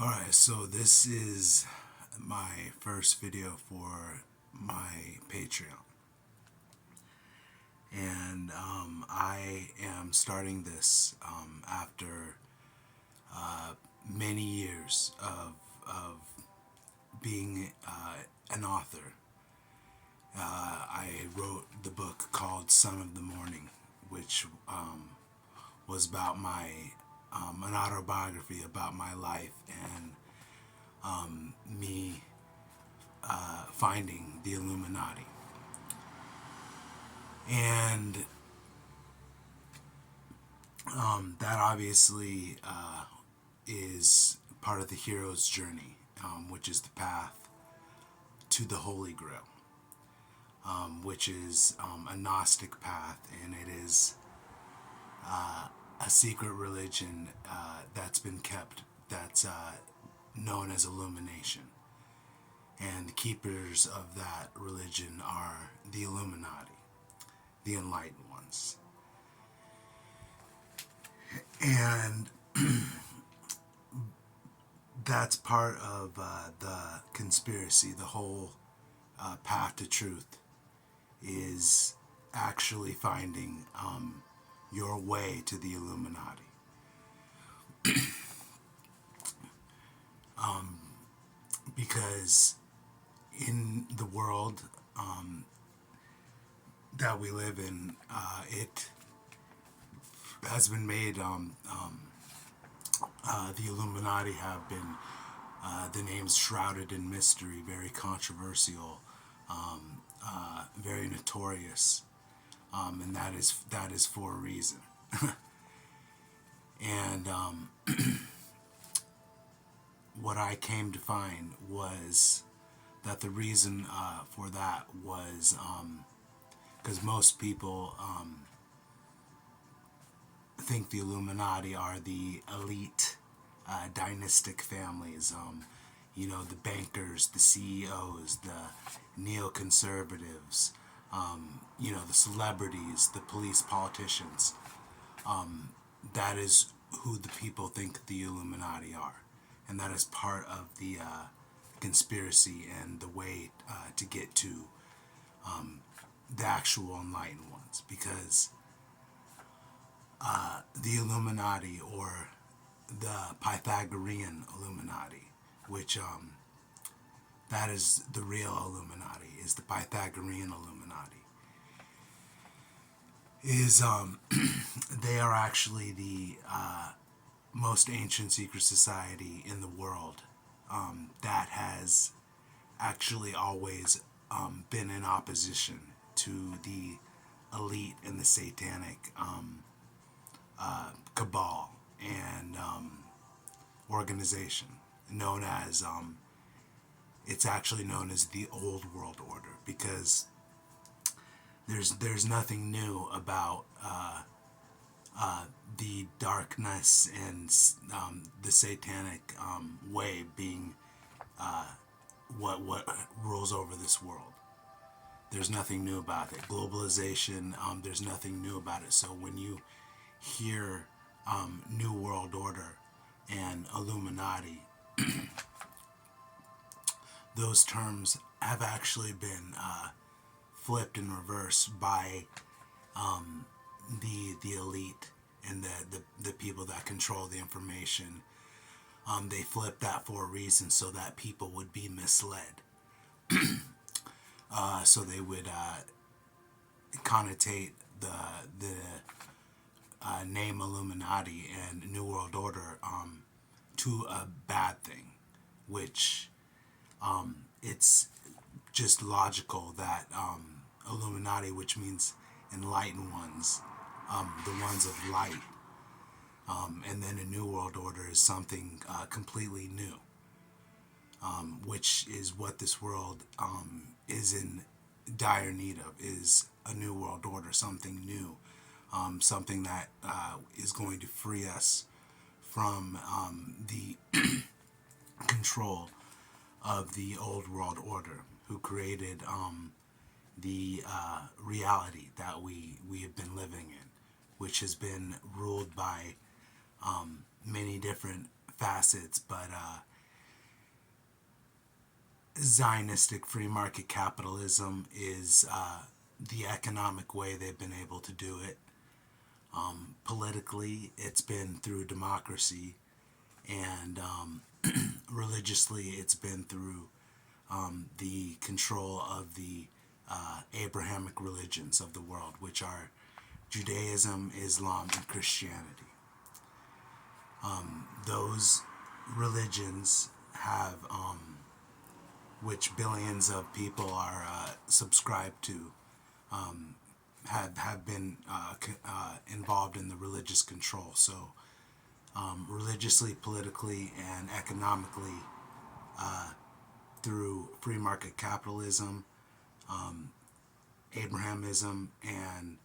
Alright, so this is my first video for my Patreon. And I am starting this after many years of being an author. I wrote the book called Son of the Morning, which was about an autobiography about my life and me finding the Illuminati. And that obviously is part of the hero's journey, which is the path to the Holy Grail, which is a Gnostic path, and it is a secret religion that's been kept, that's known as Illumination. And the keepers of that religion are the Illuminati, the enlightened ones. And that's part of the conspiracy. The whole path to truth is actually finding your way to the Illuminati. Because in the world that we live in, it has been made, the Illuminati have been, the names shrouded in mystery, very controversial, very notorious, and that is for a reason. And what I came to find was that the reason for that was because most people think the Illuminati are the elite dynastic families, the bankers, the CEOs, the neoconservatives, the celebrities, the police, politicians. That is who the people think the Illuminati are. And that is part of the conspiracy and the way to get to the actual enlightened ones. Because the Illuminati, or the Pythagorean Illuminati, which that is the real Illuminati, is the Pythagorean Illuminati, is they are actually the most ancient secret society in the world that has actually always been in opposition to the elite and the satanic cabal and organization known as it's actually known as the Old World Order, because there's nothing new about the darkness and the satanic way being what rules over this world. There's nothing new about it. Globalization, there's nothing new about it. So when you hear New World Order and Illuminati, those terms have actually been flipped and reversed by the elite and the people that control the information. They flipped that for a reason, so that people would be misled. So they would connotate the name Illuminati and New World Order to a bad thing, which it's just logical that Illuminati, which means enlightened ones, the ones of light, and then a New World Order is something completely new, which is what this world is in dire need of, is a New World Order, something new, something that is going to free us from the control of the Old World Order, who created the reality that we have been living in, which has been ruled by many different facets, but Zionistic free market capitalism is the economic way they've been able to do it. Politically, it's been through democracy, and religiously, it's been through the control of the Abrahamic religions of the world, which are Judaism, Islam, and Christianity. Those religions have, which billions of people are subscribed to, have been involved in the religious control. So, religiously, politically, and economically, through free market capitalism, Abrahamism, and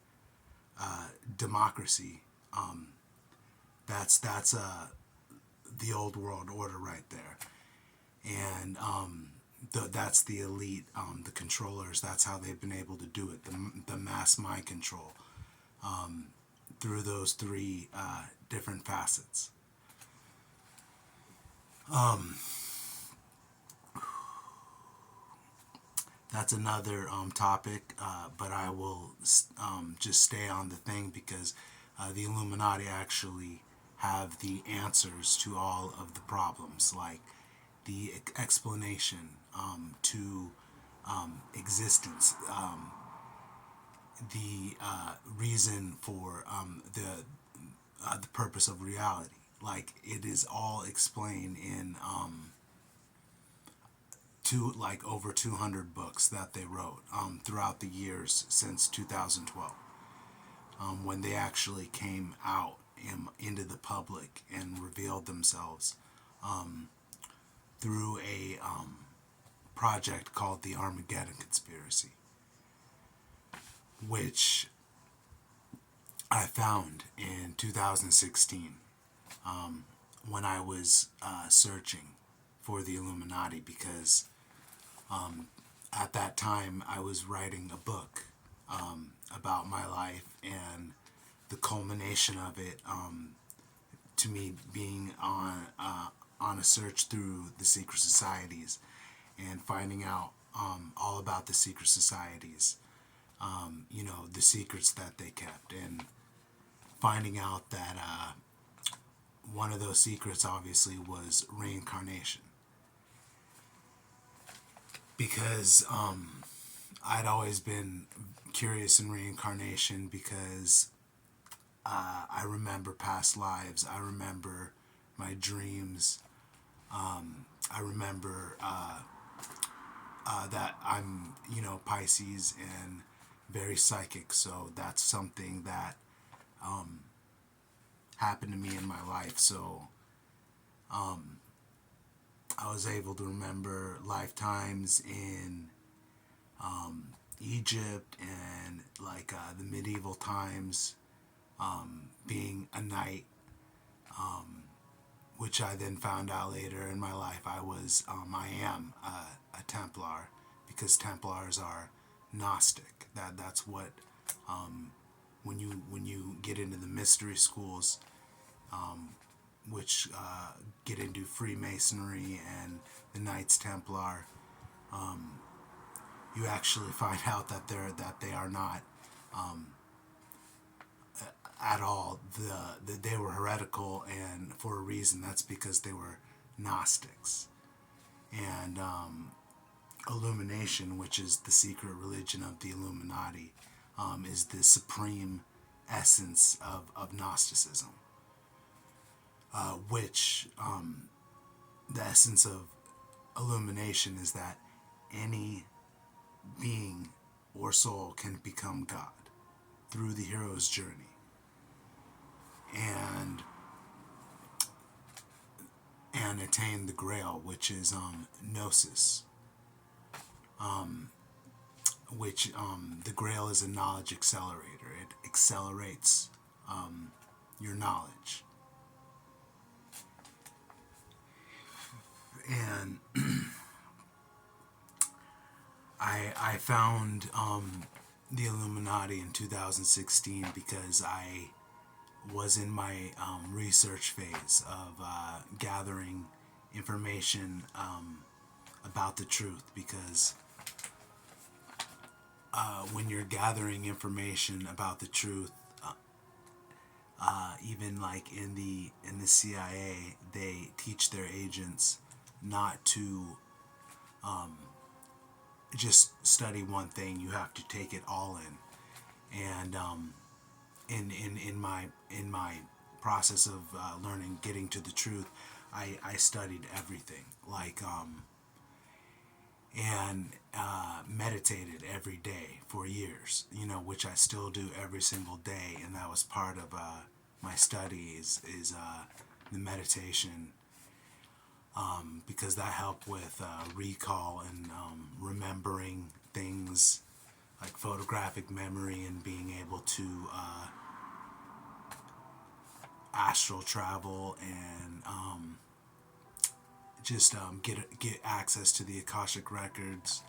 democracy. That's the old world order right there, and that's the elite, the controllers. That's how they've been able to do it. The mass mind control through those three different facets. That's another topic, but I will just stay on the thing because the Illuminati actually have the answers to all of the problems, like the explanation to existence, the reason for the purpose of reality. Like, it is all explained in like over 200 books that they wrote throughout the years since 2012, when they actually came out into the public and revealed themselves through a project called the Armageddon Conspiracy, which I found in 2016 when I was searching for the Illuminati, because at that time I was writing a book about my life, and the culmination of it to me being on a search through the secret societies and finding out all about the secret societies, the secrets that they kept, and finding out that one of those secrets obviously was reincarnation. Because I'd always been curious in reincarnation, because I remember past lives, I remember my dreams, I remember that I'm, Pisces and very psychic, so that's something that happened to me in my life. So I was able to remember lifetimes in Egypt and like the medieval times, being a knight, which I then found out later in my life I am a Templar, because Templars are Gnostic. That's what when you get into the mystery schools, which get into Freemasonry and the Knights Templar, you actually find out that they are not at all they were heretical, and for a reason. That's because they were Gnostics. And Illumination, which is the secret religion of the Illuminati, is the supreme essence of Gnosticism, which the essence of Illumination is that any being or soul can become God through the hero's journey, and attain the Grail, which is Gnosis, which the Grail is a knowledge accelerator. It accelerates your knowledge. And I found the Illuminati in 2016 because I was in my research phase of gathering information about the truth, because when you're gathering information about the truth, even like in the CIA, they teach their agents not to just study one thing. You have to take it all in. And in my process of learning, getting to the truth, I studied everything, like and meditated every day for years, which I still do every single day, and that was part of my studies is the meditation, because that helped with recall and remembering things, like photographic memory, and being able to astral travel, and just get access to the Akashic records,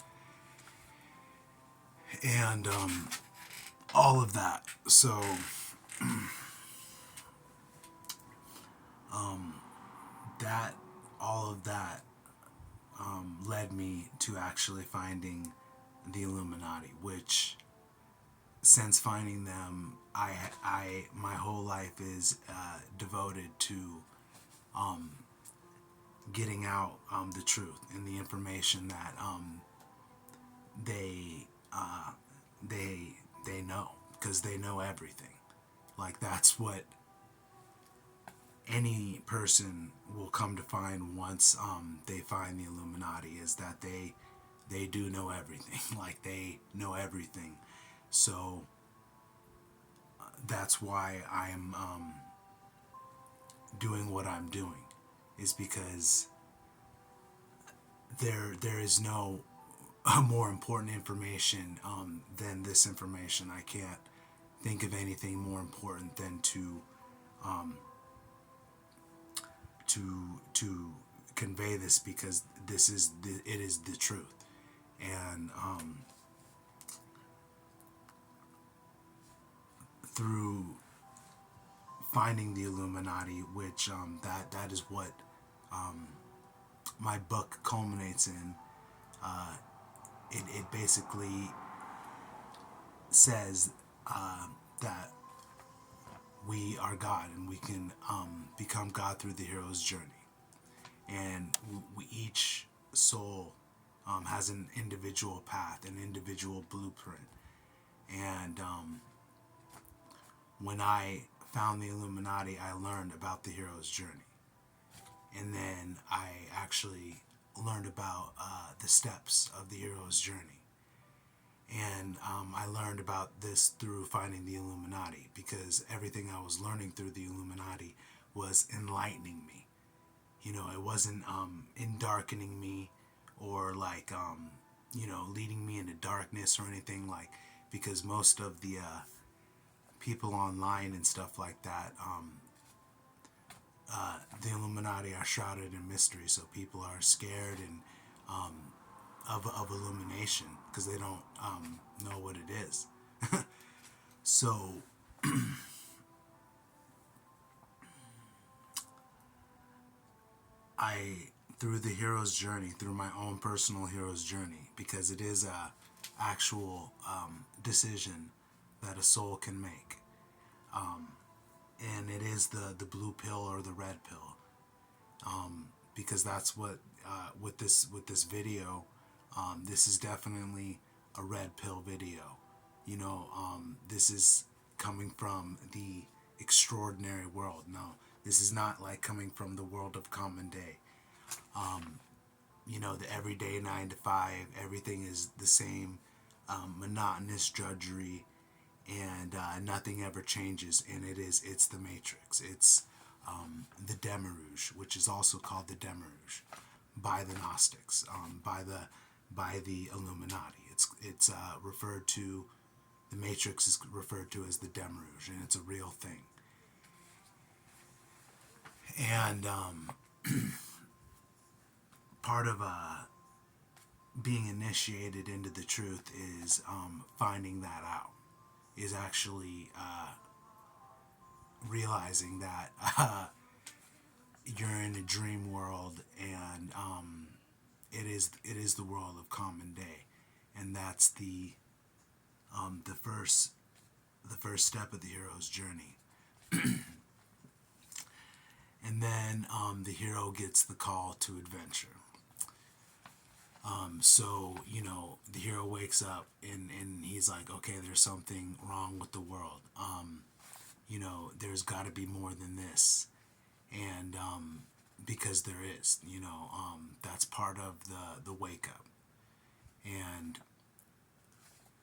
and all of that. So that all of that led me to actually finding the Illuminati, which, since finding them, I my whole life is devoted to getting out the truth and the information that they they know, because they know everything. Like, that's what any person will come to find once they find the Illuminati, is that they do know everything. Like, they know everything. So that's why I'm doing what I'm doing, is because there is no more important information than this information. I can't think of anything more important than to convey this, because it is the truth. And through finding the Illuminati, which that is what my book culminates in. It basically says that we are God, and we can become God through the hero's journey. And each soul has an individual path, an individual blueprint. And when I found the Illuminati, I learned about the hero's journey. And then I actually learned about the steps of the hero's journey. And I learned about this through finding the Illuminati, because everything I was learning through the Illuminati was enlightening me. It wasn't darkening me, or like, leading me into darkness or anything, like, because most of the people online and stuff like that, the Illuminati are shrouded in mystery, so people are scared and of illumination, because they don't know what it is. So through the hero's journey, through my own personal hero's journey, because it is a actual decision that a soul can make, and it is the blue pill or the red pill, because that's what with this video, this is definitely a red pill video. This is coming from the extraordinary world. No, this is not like coming from the world of common day. The everyday 9 to 5, everything is the same, monotonous drudgery, and nothing ever changes. And it's the Matrix. It's the Demiurge, which is also called the Demiurge by the Gnostics, by the Illuminati. It's referred to. The Matrix is referred to as the Demiurge, and it's a real thing. And part of being initiated into the truth is finding that out, is actually realizing that you're in a dream world, and it is the world of common day, and that's the first step of the hero's journey. And then the hero gets the call to adventure. So, the hero wakes up and he's like, okay, there's something wrong with the world. There's got to be more than this. And because there is, that's part of the wake up. And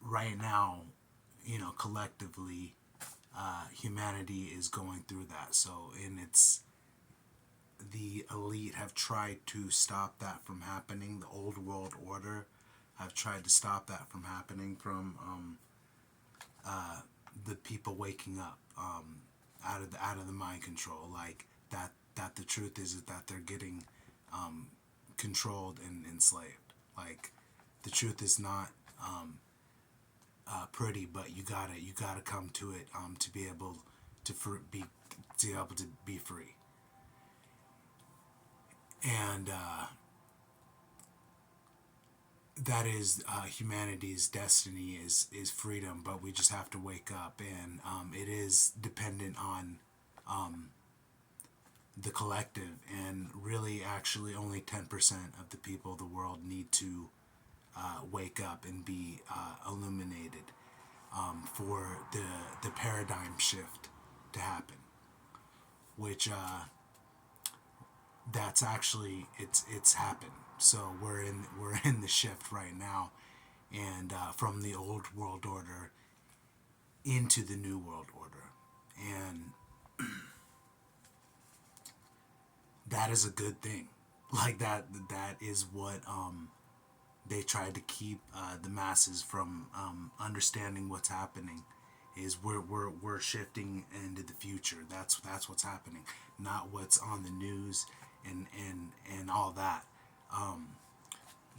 right now, collectively, humanity is going through that. So, and it's the elite have tried to stop that from happening. The old world order have tried to stop that from happening from the people waking up out of the mind control. Like that the truth is that they're getting controlled and enslaved. Like the truth is not pretty, but you gotta come to it to be able to be free. And that is humanity's destiny is freedom, but we just have to wake up, and it is dependent on the collective, and really actually only 10% of the people of the world need to wake up and be illuminated for the paradigm shift to happen, which that's actually it's happened. So we're in the shift right now, and from the old world order into the new world order, and that is a good thing. Like that is what they tried to keep the masses from understanding what's happening. Is we're shifting into the future. That's what's happening, not what's on the news and all that.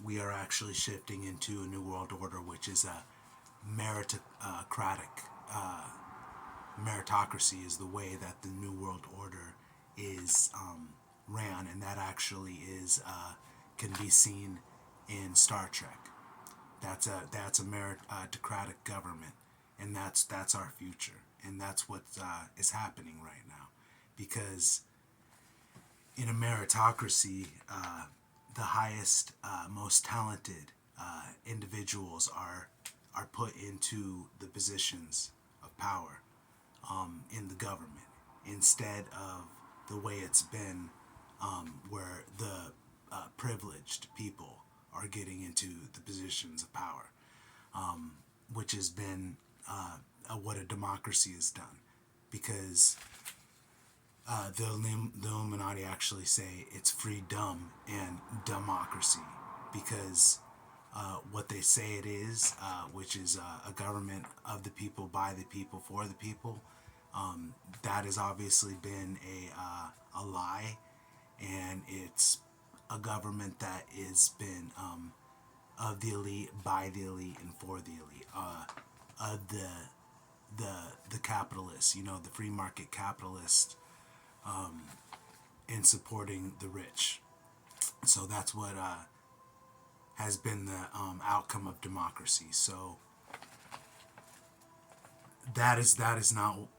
We are actually shifting into a new world order, which is a meritocratic. Meritocracy is the way that the new world order is ran, and that actually is can be seen in Star Trek. That's a meritocratic government, and that's our future, and that's what is happening right now, because in a meritocracy, the highest, most talented individuals are put into the positions of power in the government, instead of the way it's been, where the privileged people are getting into the positions of power, which has been what a democracy has done, because the Illuminati actually say it's freedom and democracy, because what they say it is, which is a government of the people, by the people, for the people, that has obviously been a lie, and it's a government that has been of the elite, by the elite, and for the elite, of the capitalists, the free market capitalist, in supporting the rich. So that's what has been the outcome of democracy. So that is not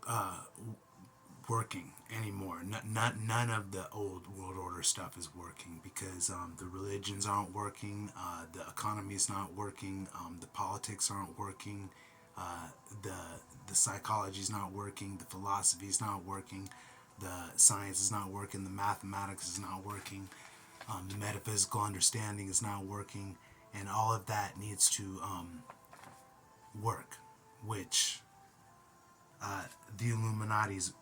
working anymore. None of the old world order stuff is working, because the religions aren't working, the economy is not working, the politics aren't working, the psychology is not working, the philosophy is not working, the science is not working, the mathematics is not working, the metaphysical understanding is not working, and all of that needs to work, which the Illuminati's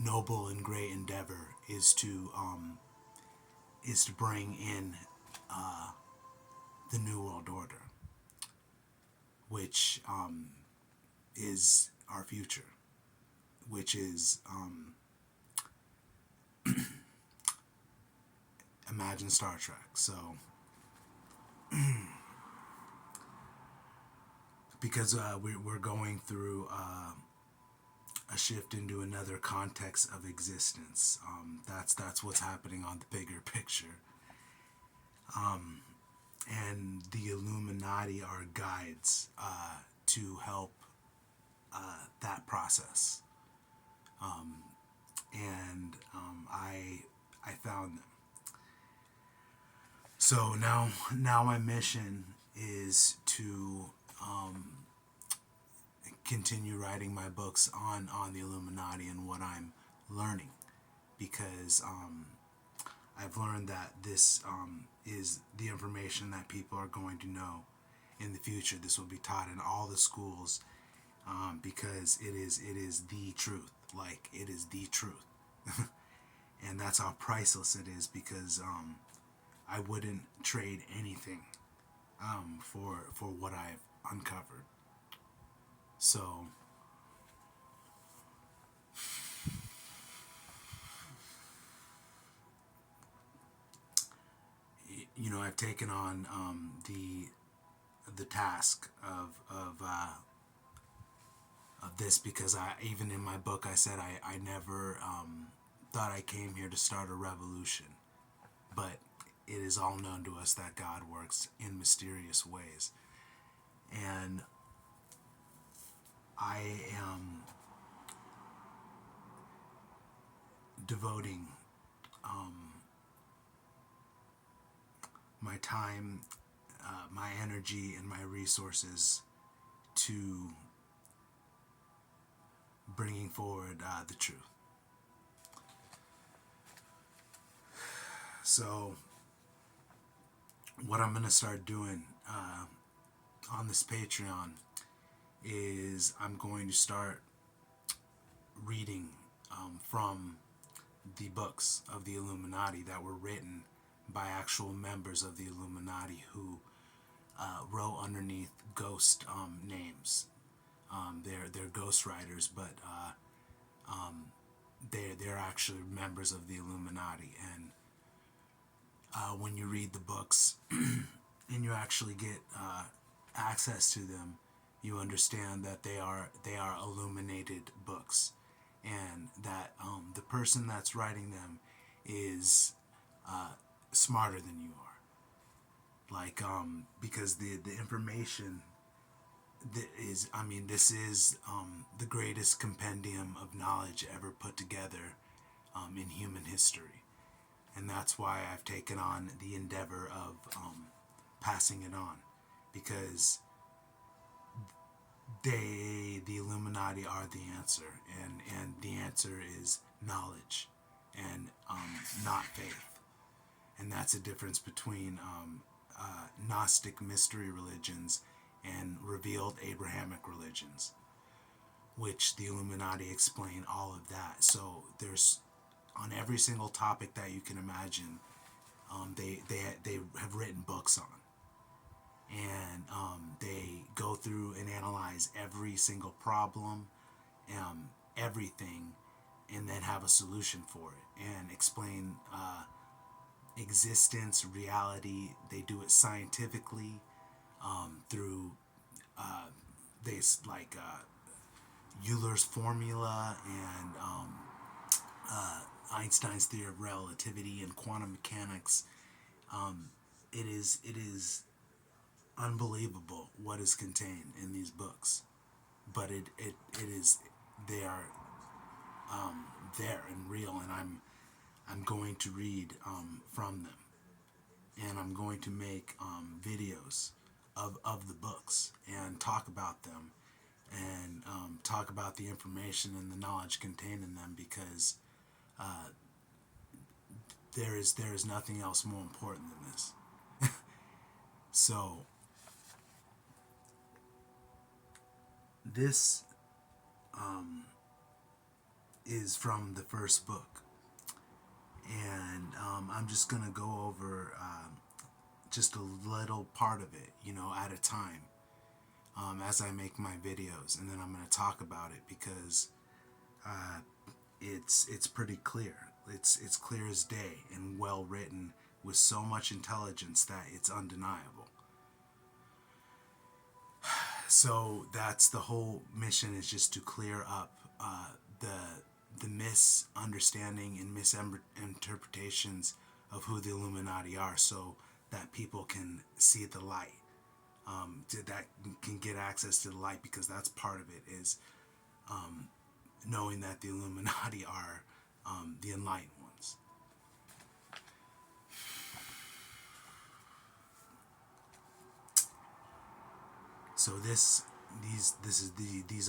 noble and great endeavor is to bring in the New World Order, which is our future, which is imagine Star Trek. So because we're going through a shift into another context of existence. That's what's happening on the bigger picture. And the Illuminati are guides to help that process. And I found them. So now my mission is to continue writing my books on the Illuminati and what I'm learning, because I've learned that this is the information that people are going to know in the future. This will be taught in all the schools, because it is the truth. Like, it is the truth. And that's how priceless it is, because I wouldn't trade anything for what I've uncovered. So I've taken on the task of this, because even in my book I said I never thought I came here to start a revolution, but it is all known to us that God works in mysterious ways, and I am devoting my time, my energy, and my resources to bringing forward the truth. So what I'm going to start doing on this Patreon is I'm going to start reading from the books of the Illuminati that were written by actual members of the Illuminati who wrote underneath ghost names. They're ghost writers, but they're actually members of the Illuminati. And when you read the books and you actually get access to them, you understand that they are illuminated books, and that the person that's writing them is smarter than you are. Like, because the information that is, this is the greatest compendium of knowledge ever put together in human history. And that's why I've taken on the endeavor of passing it on, because the Illuminati are the answer, and the answer is knowledge and not faith. And that's a difference between Gnostic mystery religions and revealed Abrahamic religions, which the Illuminati explain all of that. So there's, on every single topic that you can imagine, they have written books on, and they go through and analyze every single problem, everything, and then have a solution for it and explain existence, reality. They do it scientifically through this, like Euler's formula and Einstein's theory of relativity and quantum mechanics. It is unbelievable what is contained in these books, but it is, they are there and real, and I'm going to read from them, and I'm going to make videos of the books and talk about them, and talk about the information and the knowledge contained in them, because there is nothing else more important than this. So this is from the first book, and I'm just gonna go over just a little part of it, at a time, as I make my videos, and then I'm gonna talk about it, because it's pretty clear. It's clear as day and well written with so much intelligence that it's undeniable. So that's the whole mission, is just to clear up the misunderstanding and misinterpretations of who the Illuminati are, so that people can see the light, that can get access to the light, because that's part of it, is knowing that the Illuminati are the enlightened ones. So these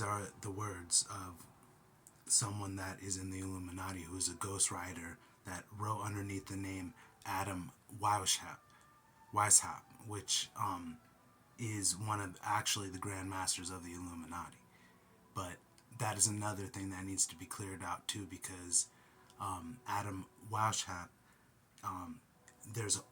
are the words of someone that is in the Illuminati, who is a ghostwriter that wrote underneath the name Adam Weishaupt, which is one of actually the Grand Masters of the Illuminati. But that is another thing that needs to be cleared out too, because Adam Weishaupt, there's